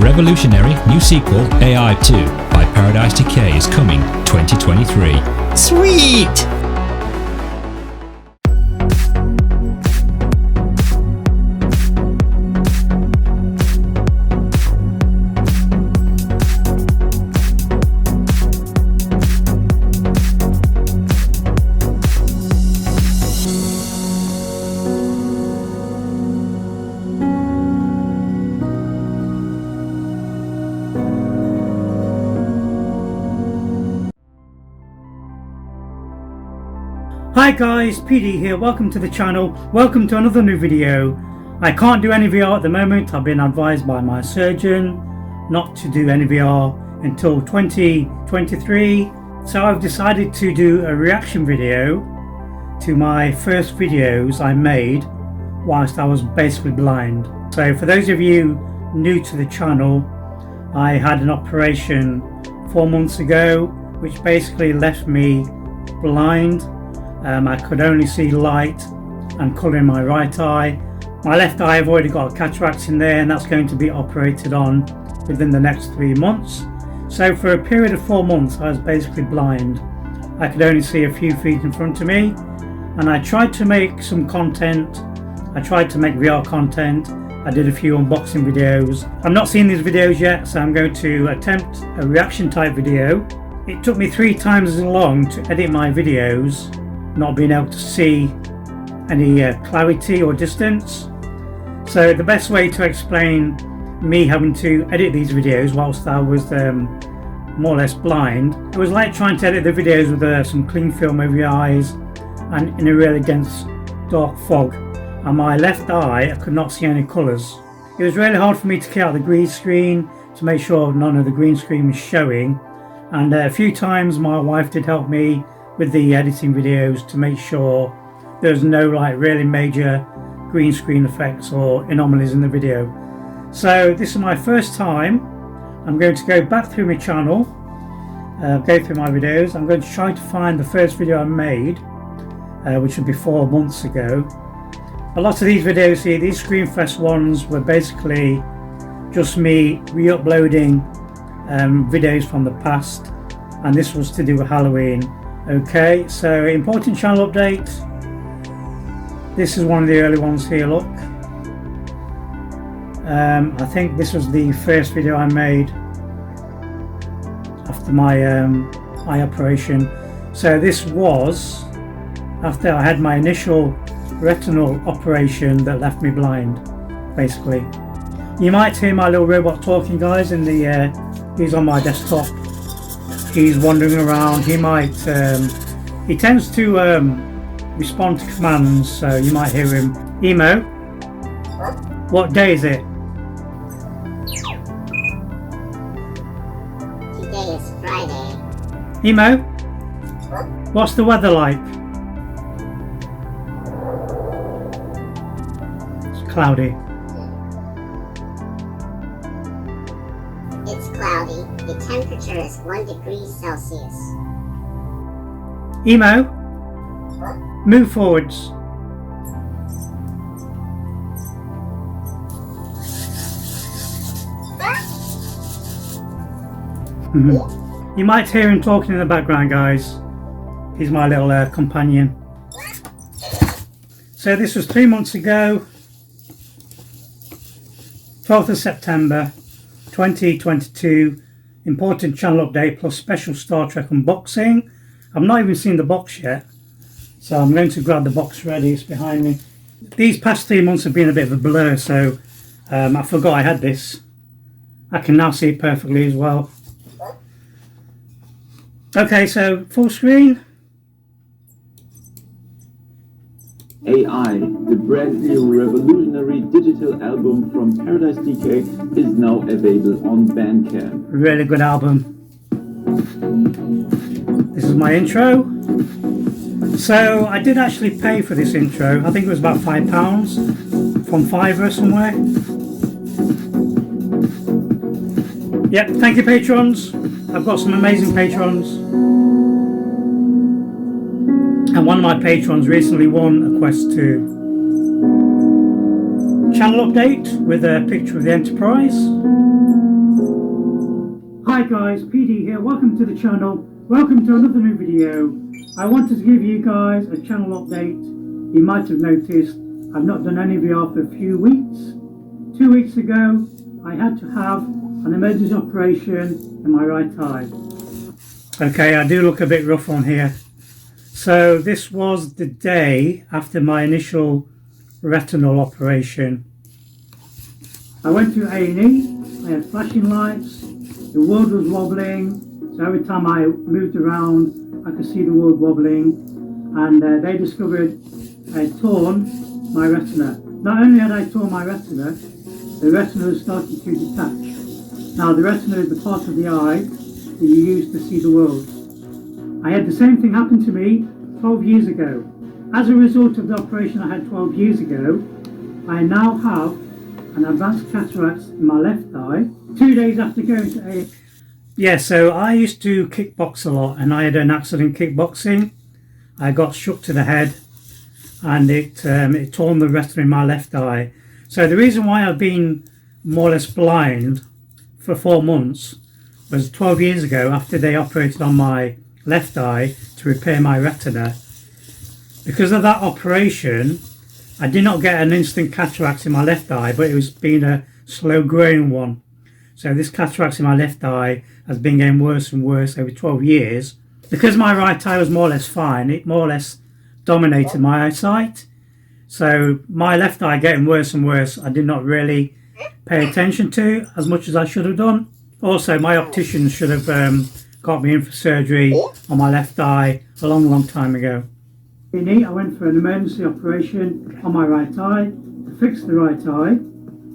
revolutionary new sequel, AI 2, by Paradise Decay is coming 2023. Sweet! Hi guys, PD here, welcome to the channel, welcome to another new video. I can't do any VR at the moment. I've been advised by my surgeon not to do any VR until 2023. So I've decided to do a reaction video to my first videos I made whilst I was basically blind. So for those of you new to the channel, I had an operation 4 months ago which basically left me blind. I could only see light and colour in my right eye. My left eye, I've already got cataracts in there, and that's going to be operated on within the next 3 months. So for a period of 4 months I was basically blind. I could only see a few feet in front of me, and I tried to make some content. I tried to make VR content. I did a few unboxing videos. I've not seen these videos yet, so I'm going to attempt a reaction type video. It took me 3 times as long to edit my videos, not being able to see any clarity or distance. So the best way to explain me having to edit these videos whilst I was more or less blind, it was like trying to edit the videos with some cling film over your eyes and in a really dense dark fog. And my left eye, I could not see any colours. It was really hard for me to clear out the green screen to make sure none of the green screen was showing, and a few times my wife did help me with the editing videos to make sure there's no like really major green screen effects or anomalies in the video. So this is my first time. I'm going to go back through my channel, go through my videos. I'm going to try to find the first video I made, which would be 4 months ago. A lot of these videos here, these Screenfest ones, were basically just me re-uploading videos from the past, and this was to do with Halloween. Okay, so important channel update. This is one of the early ones here, look. I think this was the first video I made after my eye operation. So this was after I had my initial retinal operation that left me blind, basically. You might hear my little robot talking, guys, in the he's on my desktop. He's wandering around. He might he tends to respond to commands, so you might hear him. Emo, what day is it? Today is Friday. Emo, what's the weather like? It's cloudy. It's cloudy. The temperature is 1 degree Celsius. Emo, move forwards. You might hear him talking in the background, guys. He's my little companion. So this was 3 months ago, 12th of September 2022. Important channel update plus special Star Trek unboxing. I've not even seen the box yet, so I'm going to grab the box ready. It's behind me. These past 3 months have been a bit of a blur, so I forgot I had this. I can now see it perfectly as well. Okay, so full screen. AI, the brand new revolutionary digital album from Paradise Decay, is now available on Bandcamp. Really good album. This is my intro. So I did actually pay for this intro. I think it was about £5 from Fiverr somewhere. Yep, thank you patrons. I've got some amazing patrons. And one of my patrons recently won a Quest 2 channel update with a picture of the Enterprise. Hi guys, PD here, welcome to the channel, welcome to another new video. I wanted to give you guys a channel update. You might have noticed I've not done any VR for a few weeks. 2 weeks ago I had to have an emergency operation in my right eye. Okay, I do look a bit rough on here. So this was the day after my initial retinal operation. I went to A&E, I had flashing lights, the world was wobbling, so every time I moved around I could see the world wobbling, and they discovered I had torn my retina. Not only had I torn my retina, the retina was starting to detach. Now the retina is the part of the eye that you use to see the world. I had the same thing happen to me 12 years ago. As a result of the operation I had 12 years ago, I now have an advanced cataract in my left eye. 2 days after going to A. Yeah, so I used to kickbox a lot, and I had an accident kickboxing. I got shook to the head, and it torn the retina in my left eye. So the reason why I've been more or less blind for 4 months was 12 years ago, after they operated on my left eye to repair my retina. Because of that operation, I did not get an instant cataract in my left eye, but it was being a slow growing one. So this cataract in my left eye has been getting worse and worse over 12 years. Because my right eye was more or less fine, it more or less dominated my eyesight. So my left eye getting worse and worse, I did not really pay attention to as much as I should have done. Also, my optician should have got me in for surgery on my left eye a long time ago. I went for an emergency operation on my right eye to fix the right eye.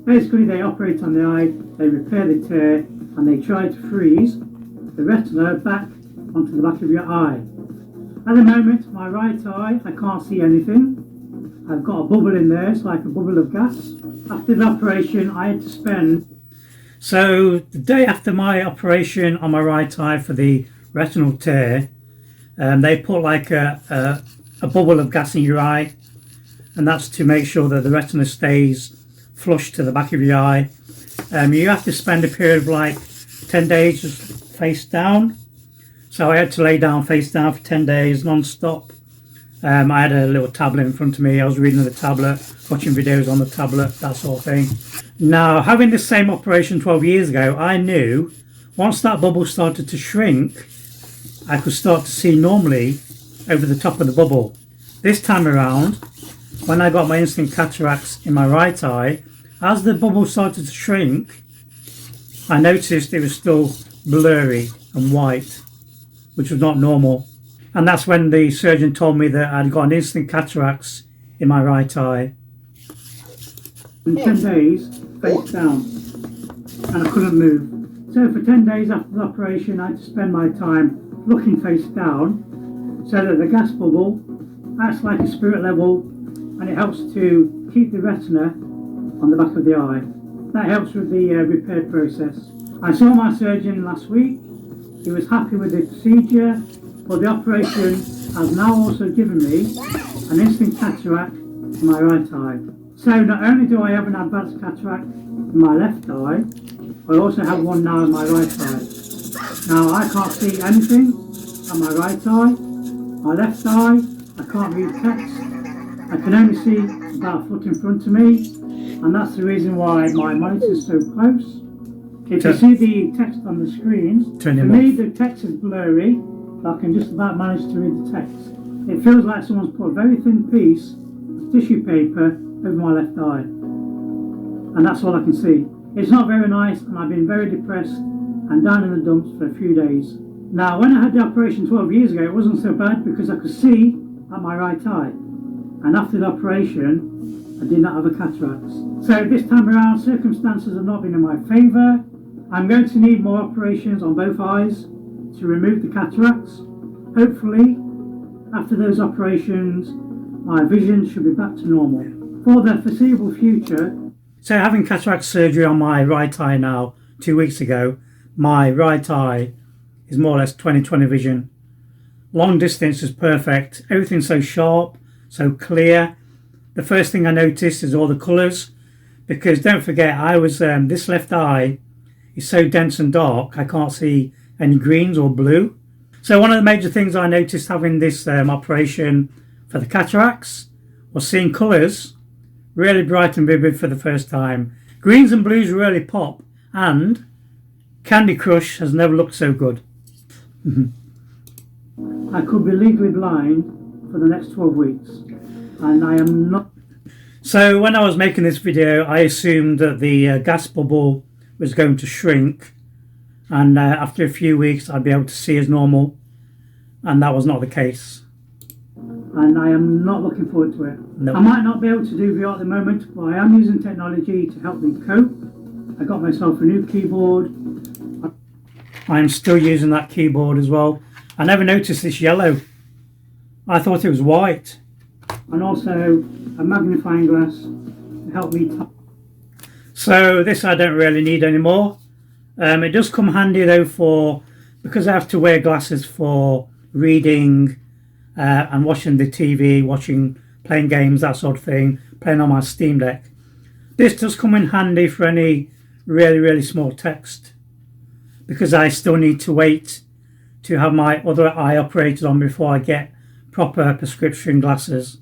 Basically, they operate on the eye, they repair the tear, and they try to freeze the retina back onto the back of your eye. At the moment, my right eye, I can't see anything. I've got a bubble in there, it's like a bubble of gas. After the operation, I had to spend... So, the day after my operation on my right eye for the retinal tear, they put like a bubble of gas in your eye, and that's to make sure that the retina stays flush to the back of your eye. You have to spend a period of like 10 days just face down. So I had to lay down face down for 10 days non-stop. I had a little tablet in front of me. I was reading the tablet, watching videos on the tablet, that sort of thing. Now, having the same operation 12 years ago, I knew once that bubble started to shrink, I could start to see normally over the top of the bubble. This time around, when I got my instant cataracts in my right eye, as the bubble started to shrink, I noticed it was still blurry and white, which was not normal. And that's when the surgeon told me that I'd got an instant cataracts in my right eye. In 10 days, face down, and I couldn't move. So for 10 days after the operation, I had to spend my time looking face down, so that the gas bubble acts like a spirit level, and it helps to keep the retina on the back of the eye. That helps with the repair process. I saw my surgeon last week. He was happy with the procedure, but the operation has now also given me an instant cataract in my right eye. So not only do I have an advanced cataract in my left eye, I also have one now in my right eye. Now I can't see anything on my right eye. My left eye, I can't read text. I can only see about a foot in front of me, and that's the reason why my monitor is so close. If you see the text on the screen, for me the text is blurry, but I can just about manage to read the text. It feels like someone's put a very thin piece of tissue paper over my left eye, and that's all I can see. It's not very nice, and I've been very depressed and down in the dumps for a few days. Now, when I had the operation 12 years ago, it wasn't so bad because I could see at my right eye, and after the operation I did not have a cataract. So this time around, circumstances have not been in my favour. I'm going to need more operations on both eyes to remove the cataracts. Hopefully, after those operations, my vision should be back to normal. For the foreseeable future... So having cataract surgery on my right eye now, 2 weeks ago, my right eye is more or less 20/20 vision. Long distance is perfect. Everything's so sharp, so clear. The first thing I noticed is all the colours, because don't forget, I was this left eye is so dense and dark I can't see any greens or blue. So one of the major things I noticed having this operation for the cataracts was seeing colours really bright and vivid for the first time. Greens and blues really pop, and Candy Crush has never looked so good. I could be legally blind for the next 12 weeks, and I am not. So when I was making this video, I assumed that the gas bubble was going to shrink, and after a few weeks I'd be able to see as normal, and that was not the case. And I am not looking forward to it. Nope. I might not be able to do VR at the moment, but I am using technology to help me cope. I got myself a new keyboard. I'm still using that keyboard as well. I never noticed this yellow. I thought it was white. And also a magnifying glass to help me type. So this I don't really need anymore. It does come handy though because I have to wear glasses for reading and watching the TV, playing games, that sort of thing, playing on my Steam Deck. This does come in handy for any really small text, because I still need to wait to have my other eye operated on before I get proper prescription glasses.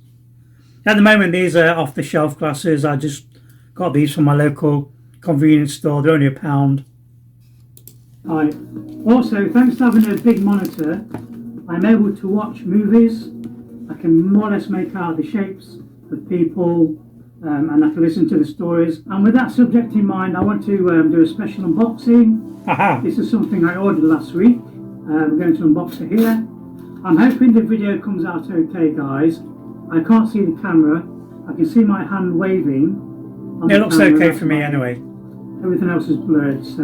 At the moment these are off-the-shelf glasses. I just got these from my local convenience store. They're only £1. Right. Also, thanks to having a big monitor, I'm able to watch movies. I can more or less make out the shapes of people, and I can listen to the stories. And with that subject in mind, I want to do a special unboxing. Aha. This is something I ordered last week. I'm going to unbox it here. I'm hoping the video comes out okay, guys. I can't see the camera. I can see my hand waving. It looks okay for me anyway. Everything else is blurred, so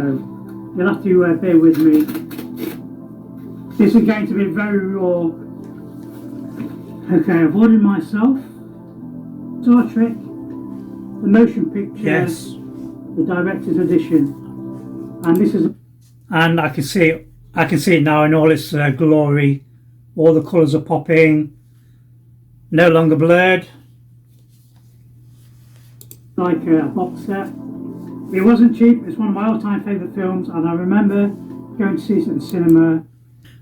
you'll have to bear with me. This is going to be very raw. Okay, I've ordered myself Star Trek, the motion picture, yes, the director's edition, and this is. And I can see it now in all its glory. All the colours are popping. No longer blurred. Like a box set. It wasn't cheap. It's one of my all-time favourite films, and I remember going to see it at the cinema.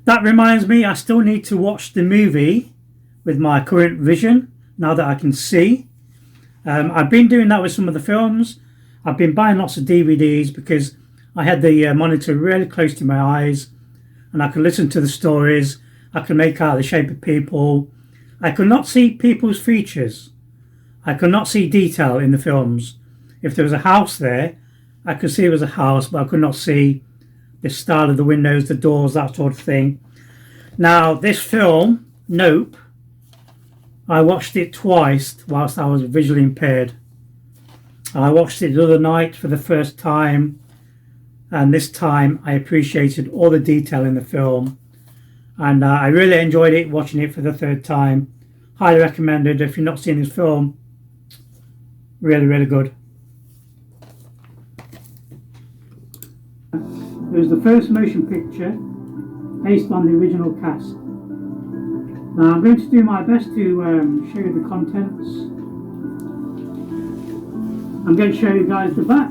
That reminds me, I still need to watch the movie with my current vision, now that I can see. I've been doing that with some of the films. I've been buying lots of DVDs because I had the monitor really close to my eyes, and I could listen to the stories. I could make out the shape of people. I could not see people's features. I could not see detail in the films. If there was a house there, I could see it was a house, but I could not see the style of the windows, the doors, that sort of thing. Now, this film, Nope, I watched it twice whilst I was visually impaired. I watched it the other night for the first time, and this time I appreciated all the detail in the film, and I really enjoyed it watching it for the third time. Highly recommended if you've not seen this film. Really good. It was the first motion picture based on the original cast. Now I'm going to do my best to show you the contents. I'm going to show you guys the back.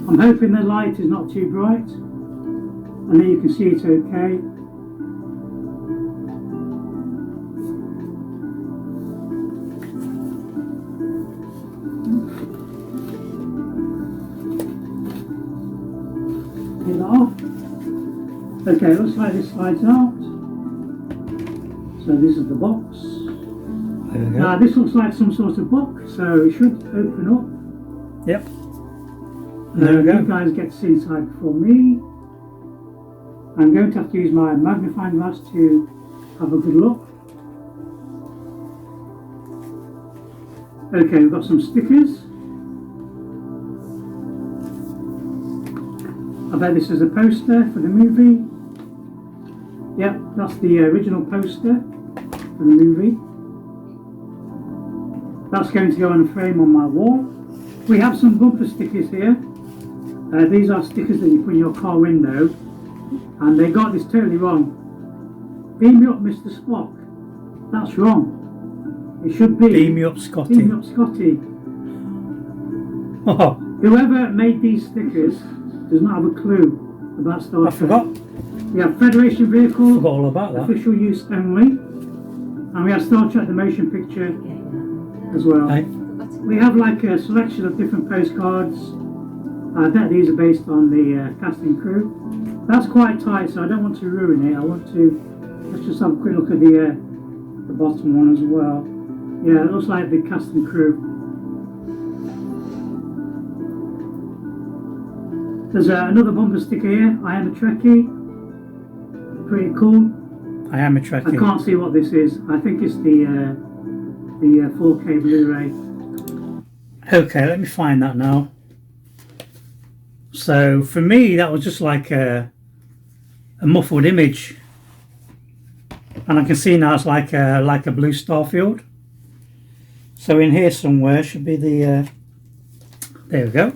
I'm hoping the light is not too bright, and then you can see it okay. Take that off. Okay, looks like this slides out. So this is the box. Now this looks like some sort of book, so it should open up. Yep. There we go. You guys get to see inside before me. I'm going to have to use my magnifying glass to have a good look. Okay, we've got some stickers. I bet this is a poster for the movie. Yep, that's the original poster for the movie. That's going to go on a frame on my wall. We have some bumper stickers here. These are stickers that you put in your car window, and they got this totally wrong. Beam me up, Mr. Spock. That's wrong. It should be Beam me up, Scotty. Beam me up, Scotty. Oh, Whoever made these stickers does not have a clue about Star Trek. I forgot. We have Federation vehicle, forgot all about that. Official use only, and we have Star Trek the motion picture as well. Hey. We have like a selection of different postcards. I bet these are based on the cast and crew. That's quite tight, so I don't want to ruin it. I want to let's just have a quick look at the bottom one as well. Yeah, it looks like the cast and crew. There's another bumper sticker here. I am a Trekkie. Pretty cool. I am a Trekkie. I can't see what this is. I think it's the 4K Blu-ray. Okay, let me find that now. So for me, that was just like a muffled image, and I can see now it's like a blue starfield. So in here somewhere should be the. There we go.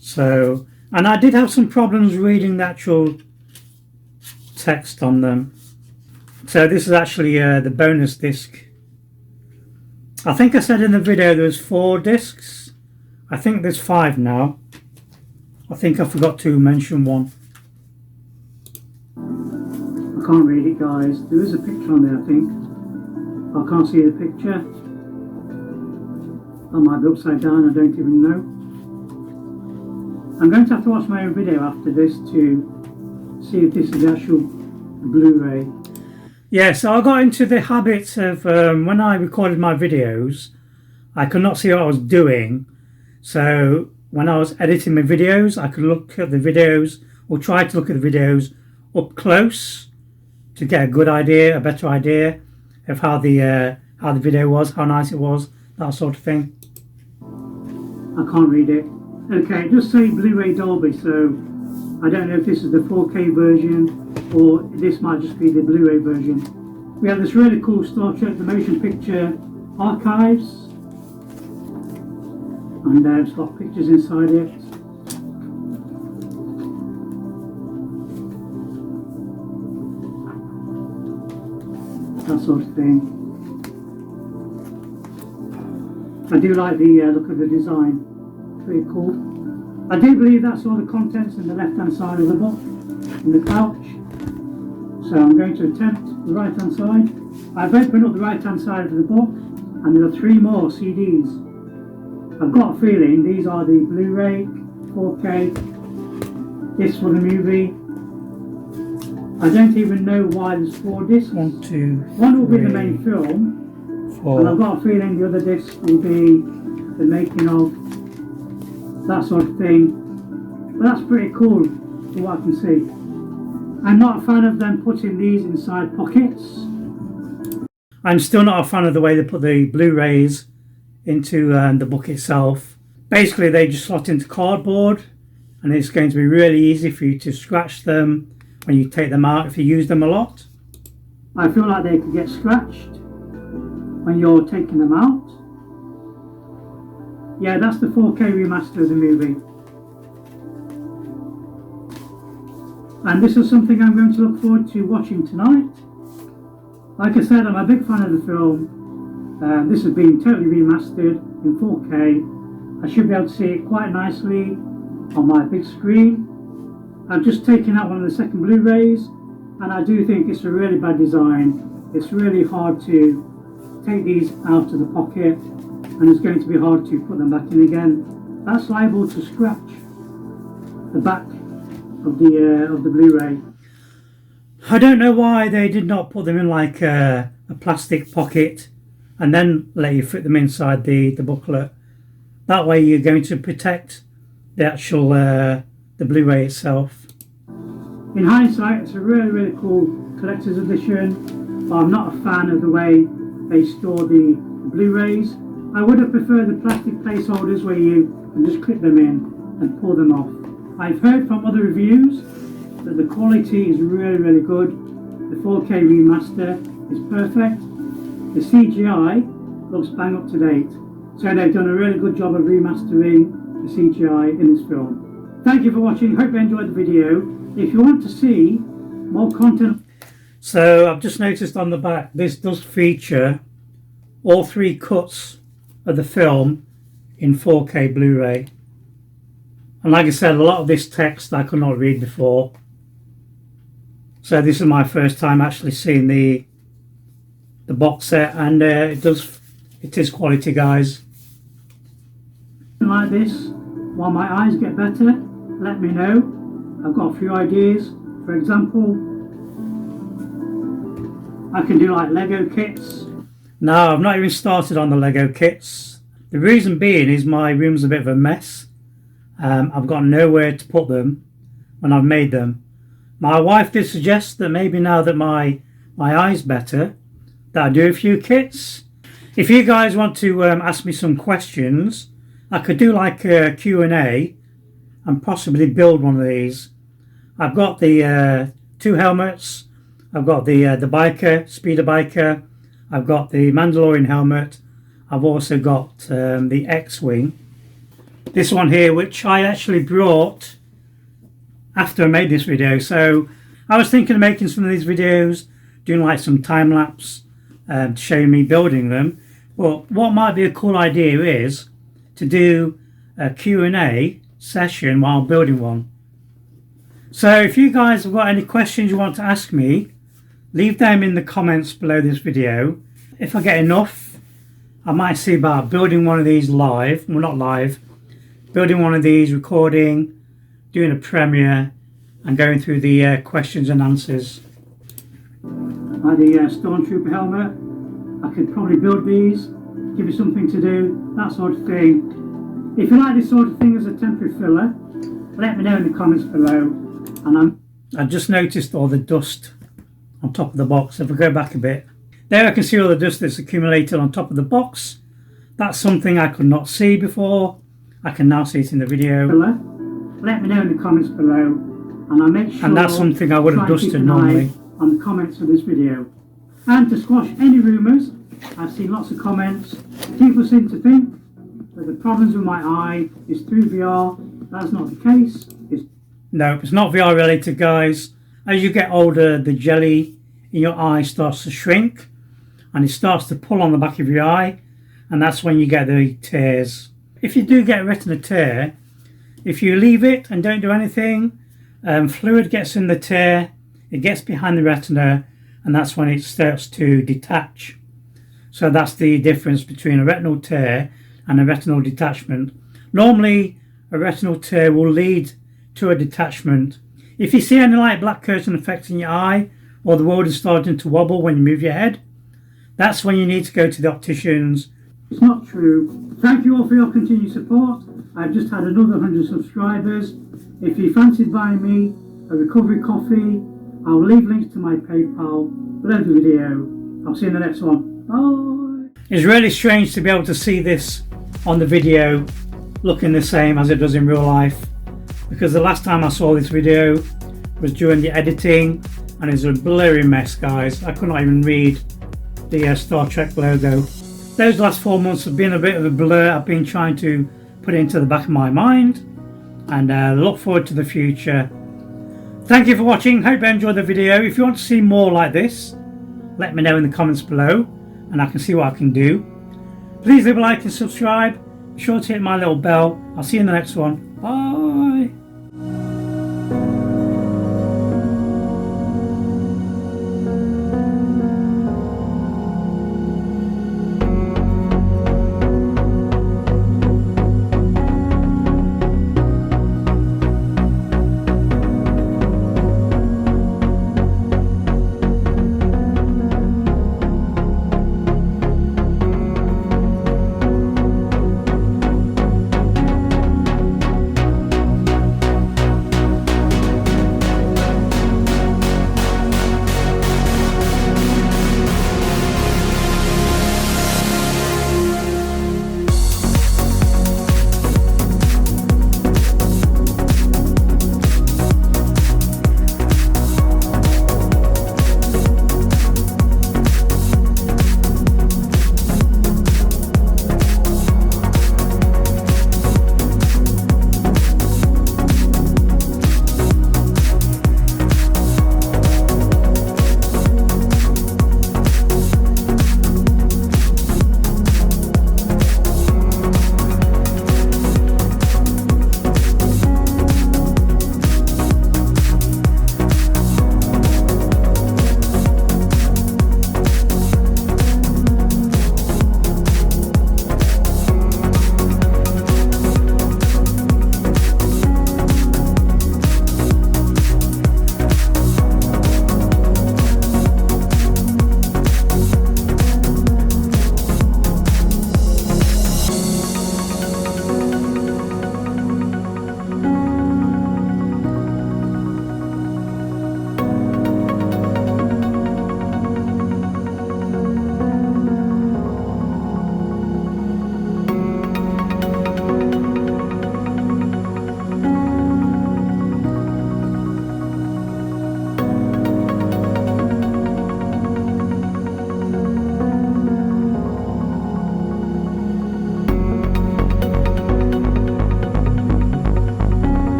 So, and I did have some problems reading the actual text on them. So this is actually the bonus disc. I think I said in the video there was 4 discs. I think there's 5 now. I think I forgot to mention one. I can't read it, guys. There is a picture on there, I think. I can't see the picture. I might be upside down, I don't even know. I'm going to have to watch my own video after this to see if this is the actual Blu-ray. Yeah, so I got into the habit of when I recorded my videos, I could not see what I was doing. So when I was editing my videos, I could look at the videos, or try to look at the videos up close to get a good idea, a better idea of how the video was, how nice it was, that sort of thing. I can't read it. Okay, it just say Blu-ray Dolby, so I don't know if this is the 4K version or this might just be the Blu-ray version. We have this really cool Star Trek the Motion Picture archives, and it's got pictures inside it. That sort of thing. I do like the look of the design. Pretty cool. I do believe that's all the contents in the left hand side of the book, in the pouch. So I'm going to attempt the right hand side. I've opened up the right hand side of the book, and there are 3 more CDs. I've got a feeling these are the Blu-ray, 4K, discs for the movie. I don't even know why there's 4 discs. 1, 2, one will 3, be the main film, 4. And I've got a feeling the other discs will be the making of, that sort of thing. But that's pretty cool for what I can see. I'm not a fan of them putting these inside pockets. I'm still not a fan of the way they put the Blu-rays into the book itself. Basically they just slot into cardboard, and it's going to be really easy for you to scratch them when you take them out if you use them a lot. I feel like they could get scratched when you're taking them out. Yeah, that's the 4K remaster of the movie. And this is something I'm going to look forward to watching tonight. Like I said, I'm a big fan of the film. This has been totally remastered in 4K. I should be able to see it quite nicely on my big screen. I've just taken out one of the second Blu-rays, and I do think it's a really bad design. It's really hard to take these out of the pocket, and it's going to be hard to put them back in again. That's liable to scratch the back of the Blu-ray. I don't know why they did not put them in like a plastic pocket and then let you fit them inside the booklet. That way you're going to protect the actual the Blu-ray itself. In hindsight, it's a really cool collector's edition, but I'm not a fan of the way they store the Blu-rays. I would have preferred the plastic placeholders where you can just clip them in and pull them off. I've heard from other reviews that the quality is really good. The 4K remaster is perfect. The CGI looks bang up to date. So they've done a really good job of remastering the CGI in this film. Thank you for watching. Hope you enjoyed the video. If you want to see more content... So I've just noticed on the back, this does feature all 3 cuts of the film in 4K Blu-ray. And like I said, a lot of this text I could not read before. So this is my first time actually seeing the box set, and it is quality, guys. Like this, while my eyes get better, let me know. I've got a few ideas. For example, I can do like Lego kits. No, I've not even started on the Lego kits. The reason being is my room's a bit of a mess. I've got nowhere to put them when I've made them. My wife did suggest that maybe now that my eye's better, that I do a few kits. If you guys want to ask me some questions, I could do like a Q&A and possibly build one of these. I've got the 2 helmets. I've got the biker, speeder biker. I've got the Mandalorian helmet. I've also got the X-Wing. This one here, which I actually brought after I made this video. So I was thinking of making some of these videos, doing like some time lapse to show me building them. But what might be a cool idea is to do a Q&A session while building one. So if you guys have got any questions you want to ask me, leave them in the comments below this video. If I get enough, I might see about building one of these live. Well, not live. Building one of these, recording, doing a premiere, and going through the questions and answers. Like the Stormtrooper helmet, I could probably build these, give you something to do, that sort of thing. If you like this sort of thing as a temporary filler, let me know in the comments below. And I just noticed all the dust on top of the box. If I go back a bit, there I can see all the dust that's accumulated on top of the box. That's something I could not see before. I can now see it in the video. Let me know in the comments below, and I'll make sure. And that's something I would have dusted normally. On the comments for this video. And to squash any rumours, I've seen lots of comments. People seem to think that the problems with my eye is through VR. That's not the case. No, it's not VR related, guys. As you get older, the jelly in your eye starts to shrink, and it starts to pull on the back of your eye, and that's when you get the tears. If you do get a retina tear, if you leave it and don't do anything, fluid gets in the tear, it gets behind the retina, and that's when it starts to detach. So that's the difference between a retinal tear and a retinal detachment. Normally, a retinal tear will lead to a detachment. If you see any like black curtain effects in your eye, or the world is starting to wobble when you move your head, that's when you need to go to the opticians. It's not true. Thank you all for your continued support. I've just had another 100 subscribers. If you fancied buying me a recovery coffee, I'll leave links to my PayPal below the video. I'll see you in the next one. Bye. It's really strange to be able to see this on the video looking the same as it does in real life, because the last time I saw this video was during the editing, and it's a blurry mess, guys. I could not even read the Star Trek logo. Those last 4 months have been a bit of a blur. I've been trying to put it into the back of my mind, and look forward to the future. Thank you for watching. Hope you enjoyed the video. If you want to see more like this, let me know in the comments below, and I can see what I can do. Please leave a like and subscribe. Be sure to hit my little bell. I'll see you in the next one. Bye.